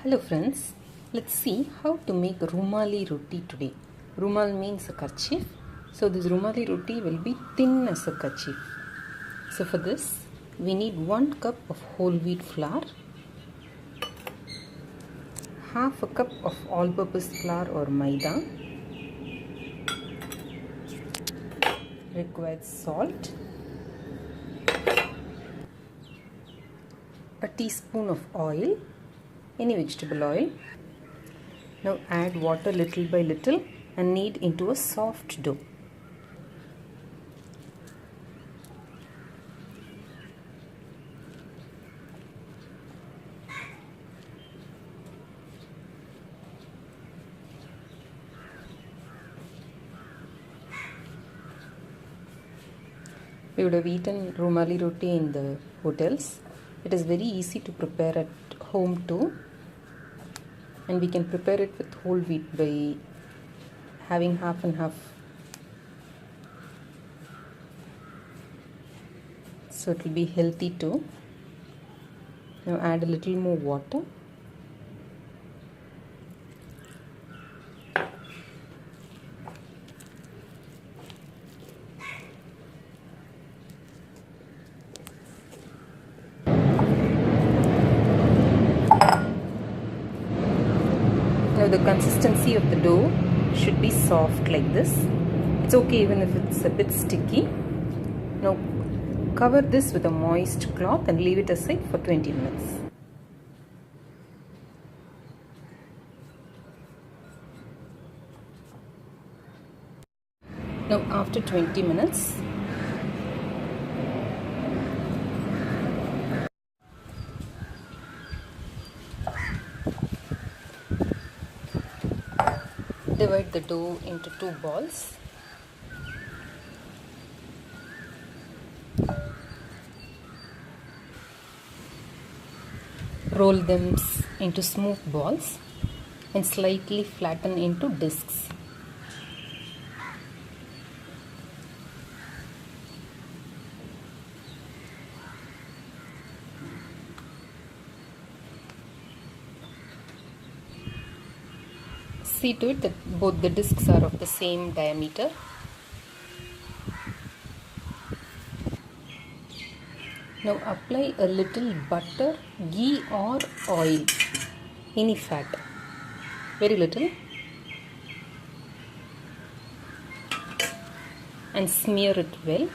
Hello friends, let's see how to make Rumali Roti today. Rumal means a kerchief, so this Rumali Roti will be thin as a kerchief. So for this we need 1 cup of whole wheat flour, half a cup of all-purpose flour or maida, required salt, a teaspoon of oil, any vegetable oil. Now add water little by little and knead into a soft dough. We would have eaten Rumali Roti in the hotels. It is very easy to prepare at home too. And we can prepare it with whole wheat by having half and half. So it will be healthy too. Now add a little more water. Now the consistency of the dough should be soft like this. It's okay even if it's a bit sticky. Now cover this with a moist cloth and leave it aside for 20 minutes. Now after 20 minutes, divide the dough into 2 balls. Roll them into smooth balls and slightly flatten into discs. See to it that both the discs are of the same diameter. Now apply a little butter, ghee or oil, any fat, very little, and smear it well.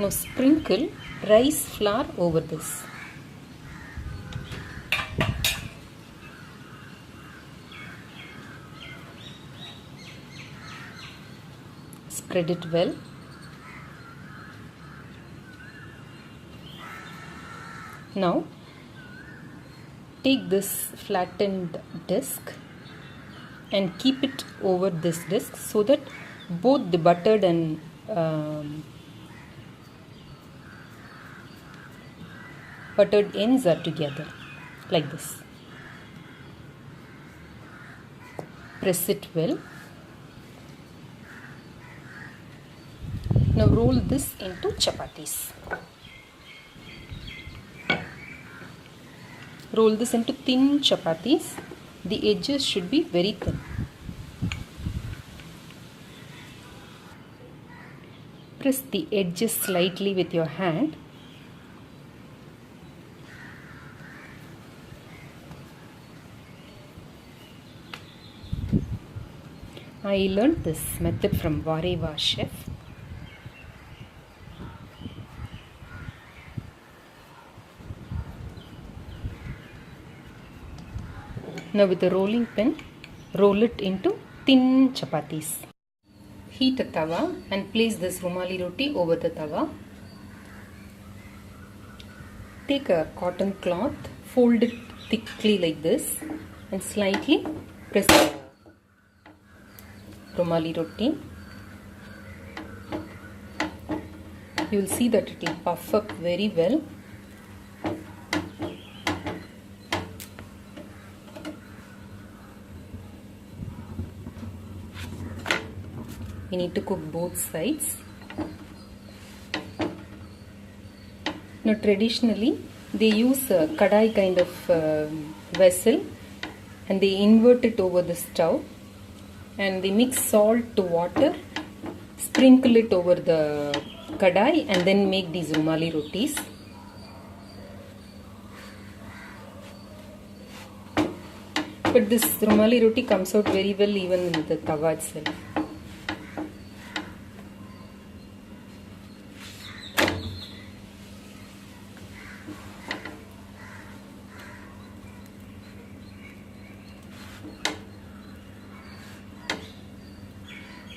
Now sprinkle rice flour over this. Spread it well. Now take this flattened disc and keep it over this disc so that both the buttered and buttered ends are together like this. Press it well. Now roll this into chapatis. Roll this into thin chapatis. The edges should be very thin. Press the edges slightly with your hand. I learned this method from Vareva chef. Now with a rolling pin, roll it into thin chapatis. Heat a tawa and place this Rumali Roti over the tawa. Take a cotton cloth, fold it thickly like this and slightly press the Rumali Roti. You will see that it will puff up very well. We need to cook both sides. Now traditionally they use a kadai kind of vessel, and they invert it over the stove, and they mix salt to water, sprinkle it over the kadai, and then make these Rumali rotis. But this Rumali roti comes out very well even in the tawa itself.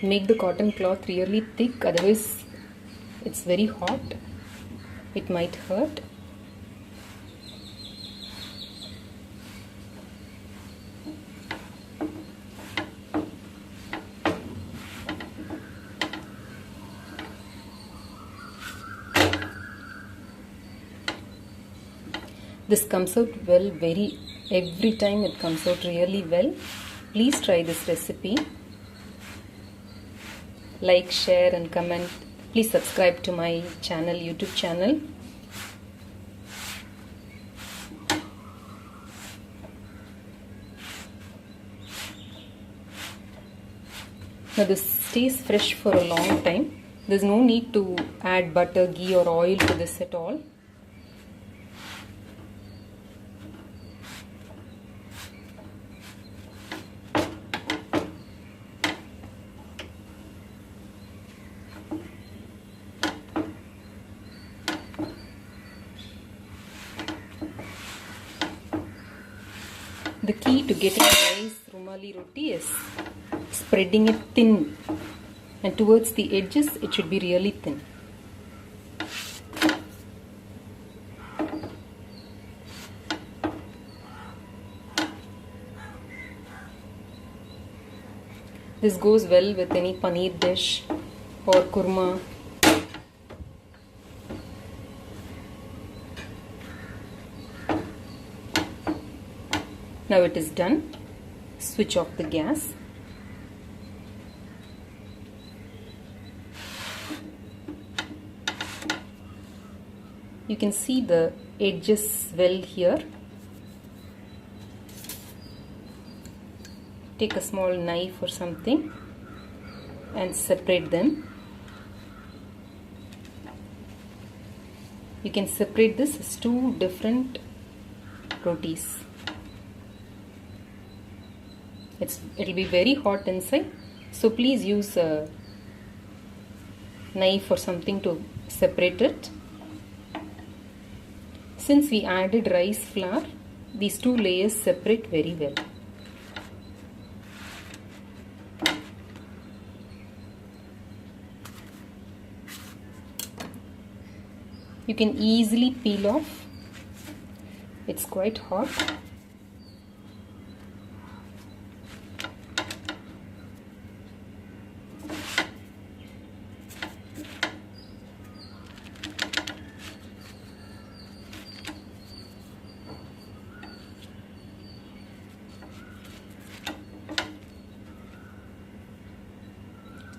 Make the cotton cloth really thick, otherwise it's very hot, it might hurt. This comes out well, every time it comes out really well. Please try this recipe. Like, share and comment. Please subscribe to my channel, YouTube channel. Now this stays fresh for a long time. There's no need to add butter, ghee or oil to this at all. The key to getting a nice Rumali roti is spreading it thin, and towards the edges it should be really thin. This goes well with any paneer dish or kurma. Now it is done. Switch off the gas. You can see the edges well here. Take a small knife or something and separate them. You can separate this as two different rotis. It'll be very hot inside, so please use a knife or something to separate it. Since we added rice flour, these two layers separate very well. You can easily peel off. It's quite hot.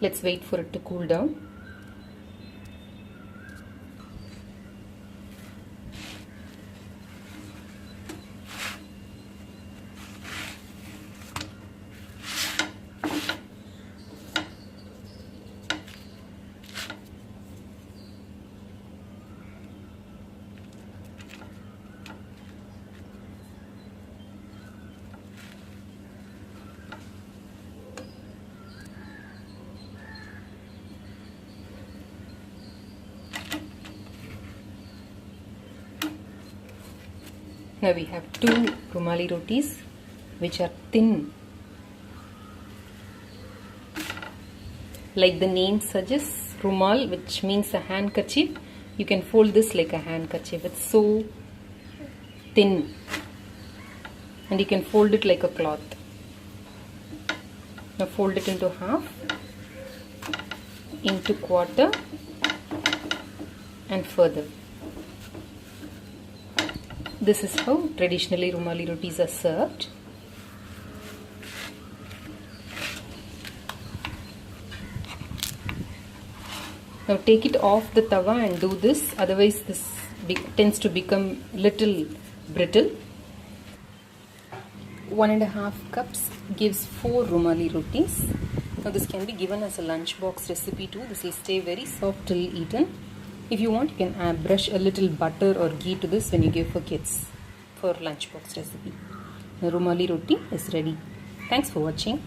Let's wait for it to cool down. Now we have two Rumali rotis which are thin. Like the name suggests, Rumal, which means a handkerchief, you can fold this like a handkerchief. It's so thin, and you can fold it like a cloth. Now fold it into half, into quarter, and further. This is how traditionally Rumali rotis are served. Now take it off the tawa and do this, otherwise this tends to become little brittle. 1.5 cups gives 4 Rumali rotis. Now this can be given as a lunchbox recipe too. This will stay very soft till eaten. If you want, you can brush a little butter or ghee to this when you give for kids for lunchbox recipe. The Rumali roti is ready. Thanks for watching.